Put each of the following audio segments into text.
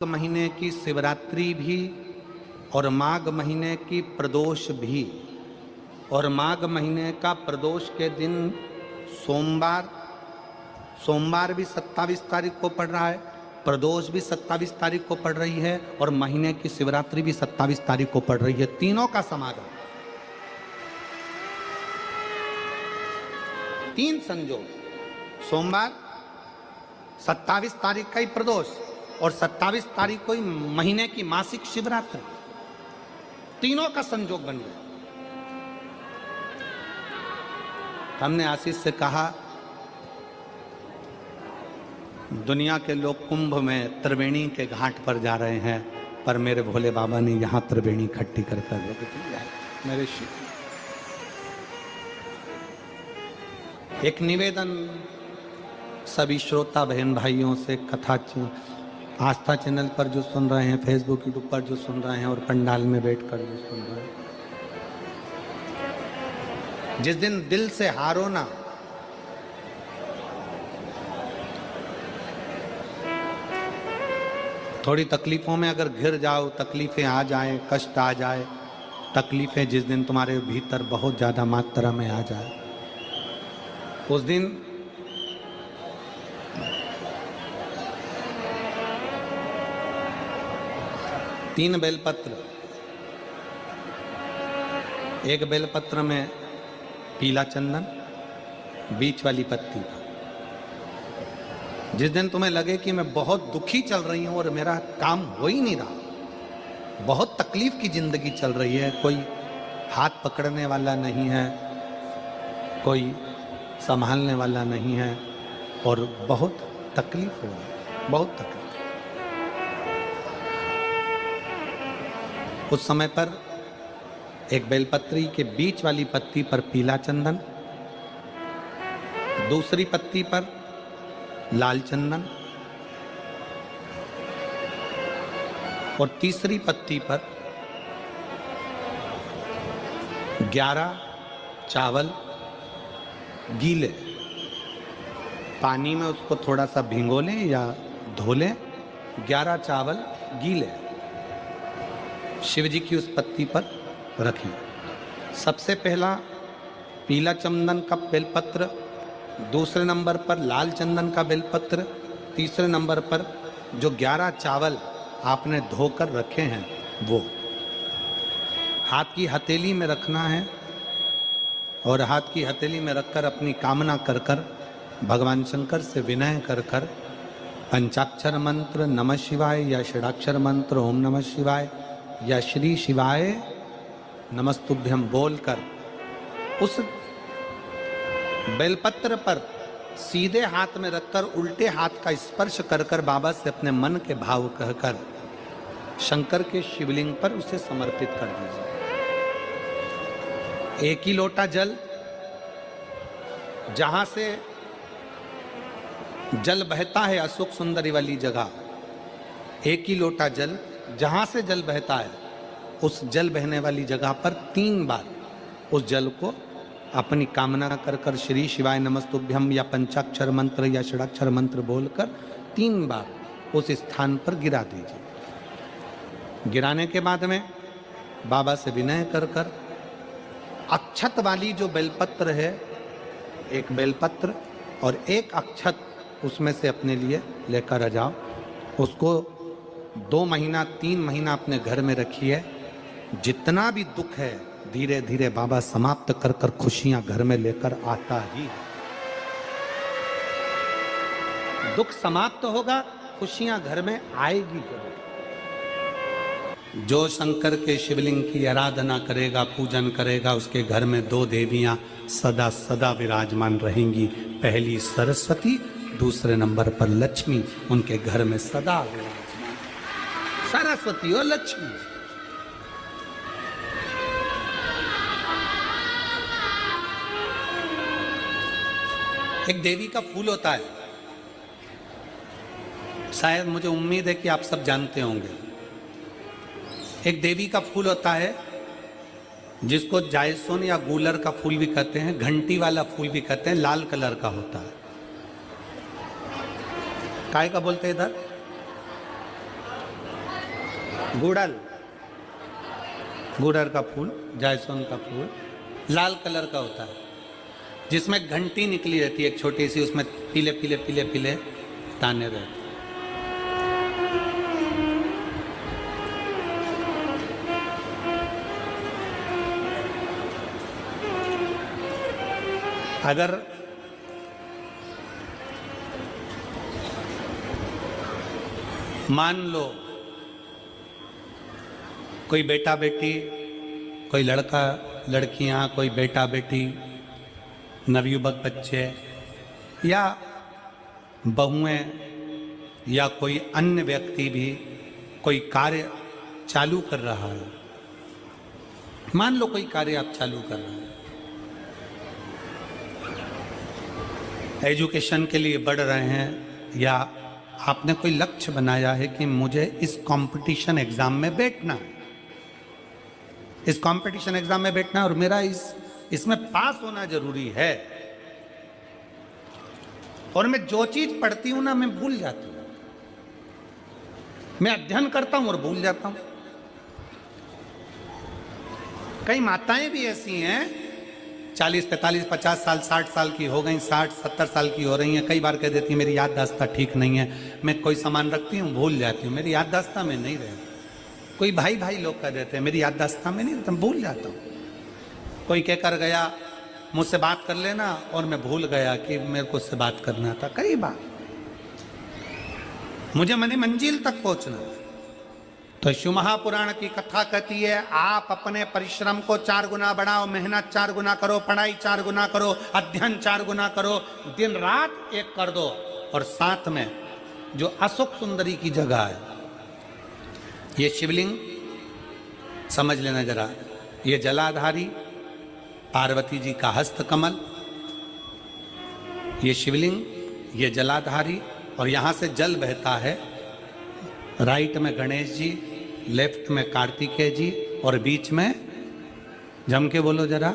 महीने की शिवरात्रि भी और माघ महीने की प्रदोष भी, और माघ महीने का प्रदोष के दिन सोमवार भी 27 तारीख को पड़ रहा है, प्रदोष भी 27 तारीख को पड़ रही है और महीने की शिवरात्रि भी 27 तारीख को पड़ रही है। तीनों का समागम, तीन संयोग, सोमवार 27 तारीख का ही प्रदोष और 27 तारीख को ही महीने की मासिक शिवरात्रि, तीनों का संयोग बन गया। हमने आशीष से कहा दुनिया के लोग कुंभ में त्रिवेणी के घाट पर जा रहे हैं, पर मेरे भोले बाबा ने यहां त्रिवेणी इकट्ठी कर रख दी है। मेरे शिव, एक निवेदन सभी श्रोता बहन भाइयों से, कथा आस्था चैनल पर जो सुन रहे हैं, फेसबुक यूट्यूब पर जो सुन रहे हैं और पंडाल में बैठकर जो सुन रहे हैं, जिस दिन दिल से हारो ना, थोड़ी तकलीफों में अगर घिर जाओ, तकलीफें आ जाए, कष्ट आ जाए, तकलीफें जिस दिन तुम्हारे भीतर बहुत ज्यादा मात्रा में आ जाए, उस दिन तीन बेलपत्र, एक बेलपत्र में पीला चंदन, बीच वाली पत्ती था। जिस दिन तुम्हें लगे कि मैं बहुत दुखी चल रही हूं और मेरा काम हो ही नहीं रहा, बहुत तकलीफ की जिंदगी चल रही है, कोई हाथ पकड़ने वाला नहीं है, कोई संभालने वाला नहीं है और बहुत तकलीफ हो रही है, बहुत तकलीफ। उस समय पर एक बेलपत्री के बीच वाली पत्ती पर पीला चंदन, दूसरी पत्ती पर लाल चंदन और तीसरी पत्ती पर 11 चावल गीले, पानी में उसको थोड़ा सा भिगो लें या धो लें, 11 चावल गीले शिव जी की उस पत्ती पर रखें। सबसे पहला पीला चंदन का बेलपत्र, दूसरे नंबर पर लाल चंदन का बेलपत्र, तीसरे नंबर पर जो 11 चावल आपने धोकर रखे हैं वो हाथ की हथेली में रखना है और हाथ की हथेली में रखकर अपनी कामना कर कर भगवान शंकर से विनय कर कर पंचाक्षर मंत्र नमः शिवाय या षडाक्षर मंत्र ओम नमः शिवाय या श्री शिवाय नमस्तुभ्यम बोलकर उस बेलपत्र पर सीधे हाथ में रखकर उल्टे हाथ का स्पर्श कर कर बाबा से अपने मन के भाव कहकर शंकर के शिवलिंग पर उसे समर्पित कर दीजिए। एक ही लोटा जल, जहां से जल बहता है अशोक सुंदरी वाली जगह, एक ही लोटा जल, जहां से जल बहता है उस जल बहने वाली जगह पर 3 बार उस जल को अपनी कामना कर कर श्री शिवाय नमस्तुभ्यम या पंचाक्षर मंत्र या षडाक्षर मंत्र बोलकर 3 बार उस स्थान पर गिरा दीजिए। गिराने के बाद में बाबा से विनय कर कर अक्षत वाली जो बेलपत्र है, एक बेलपत्र और एक अक्षत उसमें से अपने लिए लेकर आ जाओ। उसको 2 महीना 3 महीना अपने घर में रखिए। जितना भी दुख है धीरे धीरे बाबा समाप्त कर कर खुशियां घर में लेकर आता ही है। दुख समाप्त होगा, खुशियां घर में आएगी जरूर। जो शंकर के शिवलिंग की आराधना करेगा, पूजन करेगा, उसके घर में 2 देवियां सदा सदा विराजमान रहेंगी। पहली सरस्वती, दूसरे नंबर पर लक्ष्मी उनके घर में सदा विराजमान। सरस्वती और लक्ष्मी। एक देवी का फूल होता है, शायद मुझे उम्मीद है कि आप सब जानते होंगे। एक देवी का फूल होता है जिसको जायसोन या गूलर का फूल भी कहते हैं, घंटी वाला फूल भी कहते हैं, लाल कलर का होता है। काय का बोलते हैं इधर? गुड़ल, गुड़हल का फूल, जायसोन का फूल लाल कलर का होता है, जिसमें घंटी निकली रहती है एक छोटी सी, उसमें पीले पीले पीले पीले दाने रहते हैं। अगर मान लो कोई बेटा बेटी, कोई लड़का लड़कियां, कोई बेटा बेटी, नवयुवक बच्चे या बहुएं या कोई अन्य व्यक्ति भी कोई कार्य चालू कर रहा है, मान लो कोई कार्य आप चालू कर रहे हैं, एजुकेशन के लिए बढ़ रहे हैं, या आपने कोई लक्ष्य बनाया है कि मुझे इस कंपटीशन एग्जाम में बैठना है, इस कंपटीशन एग्जाम में बैठना है और मेरा इसमें पास होना जरूरी है, और मैं जो चीज पढ़ती हूं ना मैं भूल जाती हूं, मैं अध्ययन करता हूं और भूल जाता हूं। कई माताएं भी ऐसी हैं 40, 45, 50 साल, 60 साल की हो गई, 60, 70 साल की हो रही हैं, कई बार कह देती हैं मेरी याददाश्त ठीक नहीं है, मैं कोई सामान रखती हूँ भूल जाती हूँ, मेरी याददाश्त में नहीं रहती। कोई भाई भाई लोग कह देते हैं मेरी याददाश्त में नहीं रहता, भूल जाता हूँ। कोई कहकर गया मुझसे बात कर लेना और मैं भूल गया कि मेरे को उससे बात करना था। कई बार मुझे मनी मंजिल तक पहुंचना। तो शिव महापुराण की कथा कहती है आप अपने परिश्रम को 4 गुना बढ़ाओ, मेहनत 4 गुना करो, पढ़ाई 4 गुना करो, अध्ययन 4 गुना करो, दिन रात एक कर दो। और साथ में जो अशोक सुंदरी की जगह है, ये शिवलिंग समझ लेना जरा, ये जलाधारी पार्वती जी का हस्त कमल, ये शिवलिंग, ये जलाधारी, और यहां से जल बहता है। राइट में गणेश जी, लेफ्ट में कार्तिकेय जी, और बीच में जम के बोलो जरा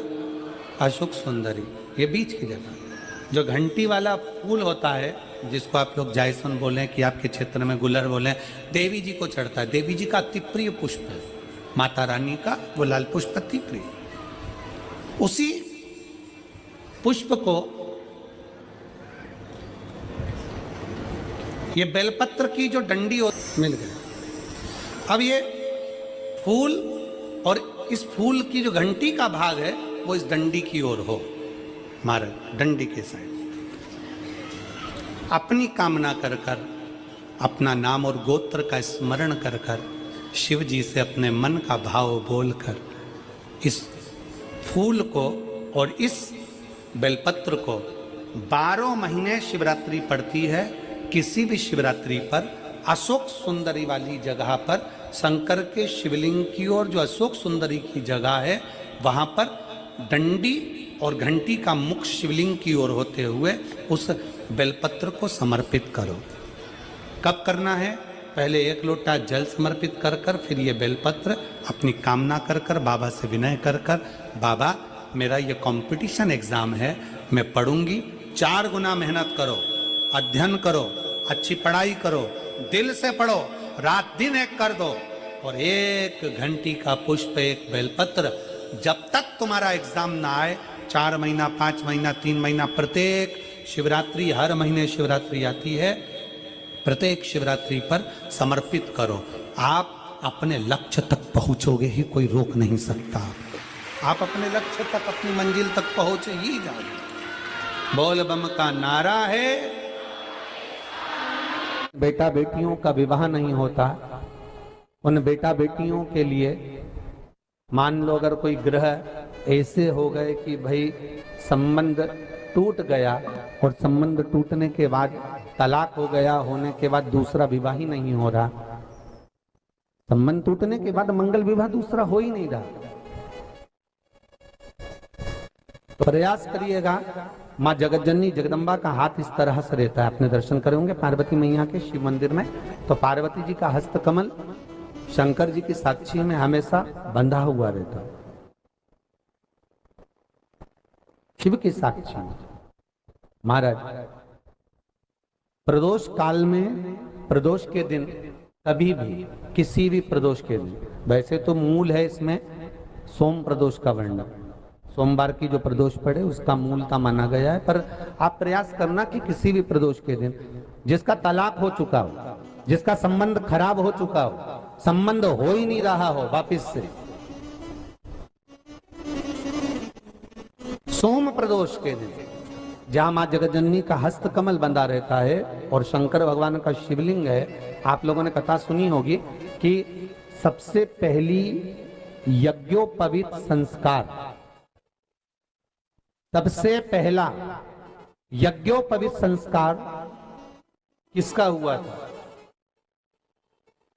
अशोक सुंदरी। ये बीच की जगह जो घंटी वाला फूल होता है, जिसको आप लोग जायसन बोलें कि आपके क्षेत्र में गुलर बोलें, देवी जी को चढ़ता है। देवी जी का अति प्रिय पुष्प है, माता रानी का वो लाल पुष्प अति प्रिय। उसी पुष्प को ये बेलपत्र की जो डंडी मिल गई। अब ये फूल और इस फूल की जो घंटी का भाग है वो इस डंडी की ओर हो, मारे डंडी के साइड। अपनी कामना कर कर, अपना नाम और गोत्र का स्मरण कर कर, शिव जी से अपने मन का भाव बोलकर इस फूल को और इस बेलपत्र को 12 महीने शिवरात्रि पड़ती है। किसी भी शिवरात्रि पर अशोक सुंदरी वाली जगह पर, शंकर के शिवलिंग की ओर जो अशोक सुंदरी की जगह है, वहां पर डंडी और घंटी का मुख शिवलिंग की ओर होते हुए उस बेलपत्र को समर्पित करो। कब करना है? पहले 1 लोटा जल समर्पित कर कर, फिर ये बेलपत्र अपनी कामना कर कर, बाबा से विनय कर कर, बाबा मेरा ये कंपटीशन एग्जाम है, मैं पढ़ूंगी, 4 गुना मेहनत करो, अध्ययन करो, अच्छी पढ़ाई करो, दिल से पढ़ो, रात दिन एक कर दो, और 1 घंटी का पुष्प, 1 बेलपत्र, जब तक तुम्हारा एग्जाम ना आए, 4 महीना, 5 महीना, 3 महीना, प्रत्येक शिवरात्रि, हर महीने शिवरात्रि आती है, प्रत्येक शिवरात्रि पर समर्पित करो। आप अपने लक्ष्य तक पहुंचोगे ही, कोई रोक नहीं सकता। आप अपने लक्ष्य तक, अपनी मंजिल तक पहुंचे ही जाओ। बोल बम का नारा है। बेटा बेटियों का विवाह नहीं होता, उन बेटा बेटियों के लिए मान लो अगर कोई ग्रह ऐसे हो गए कि भाई संबंध टूट गया, और संबंध टूटने के बाद तलाक हो गया, होने के बाद दूसरा विवाह ही नहीं हो रहा, संबंध टूटने के बाद मंगल विवाह दूसरा हो ही नहीं रहा, तो प्रयास करिएगा। माँ जगतजननी जगदम्बा का हाथ इस तरह से रहता है, आपने दर्शन करे होंगे पार्वती मैया के शिव मंदिर में, तो पार्वती जी का हस्त कमल शंकर जी की साक्षी में हमेशा बंधा हुआ रहता है, शिव की साक्षी में। महाराज प्रदोष काल में, प्रदोष के दिन कभी भी किसी भी प्रदोष के दिन, वैसे तो मूल है इसमें सोम प्रदोष का वर्णन, सोमवार की जो प्रदोष पड़े उसका मूलता माना गया है, पर आप प्रयास करना कि किसी भी प्रदोष के दिन जिसका तलाक हो चुका हो, जिसका संबंध खराब हो चुका हो, संबंध हो ही नहीं रहा हो वापिस से, सोम प्रदोष के दिन जहां मां जगतजननी का हस्त कमल बंधा रहता है और शंकर भगवान का शिवलिंग है, आप लोगों ने कथा सुनी होगी कि सबसे पहली यज्ञोपवीत संस्कार, सबसे पहला यज्ञोपवीत संस्कार किसका हुआ था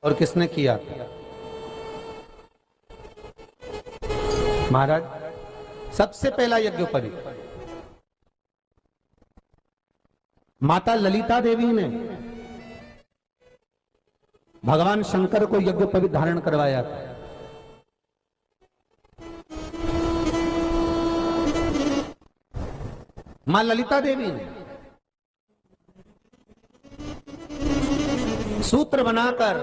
और किसने किया था? महाराज, सबसे पहला यज्ञोपवीत माता ललिता देवी ने भगवान शंकर को यज्ञोपवीत धारण करवाया था। मां ललिता देवी ने सूत्र बनाकर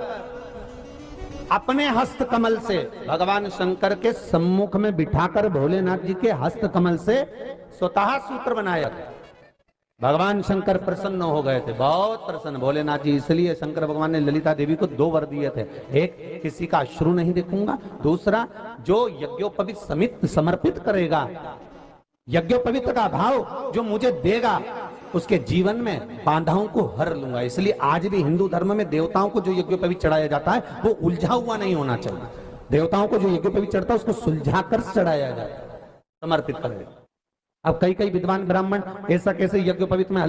अपने हस्त कमल से भगवान शंकर के सम्मुख में बिठाकर भोलेनाथ जी के हस्त कमल से स्वतः सूत्र बनाया था। भगवान शंकर प्रसन्न हो गए थे, बहुत प्रसन्न भोलेनाथ जी, इसलिए शंकर भगवान ने ललिता देवी को 2 वर दिए थे, एक किसी का अश्रु नहीं देखूंगा, दूसरा जो यज्ञोपवीत समित समर्पित करेगा, यज्ञोपवीत का भाव जो मुझे देगा उसके जीवन में बाधाओं को हर लूंगा। इसलिए आज भी हिंदू धर्म में देवताओं को जो यज्ञोपवीत चढ़ाया जाता है वो उलझा हुआ नहीं होना चाहिए। देवताओं को जो यज्ञोपवीत चढ़ता है उसको सुलझाकर चढ़ाया जाता है, समर्पित करेगा। अब कई विद्वान ब्राह्मण ऐसा कैसे यज्ञोपवीत में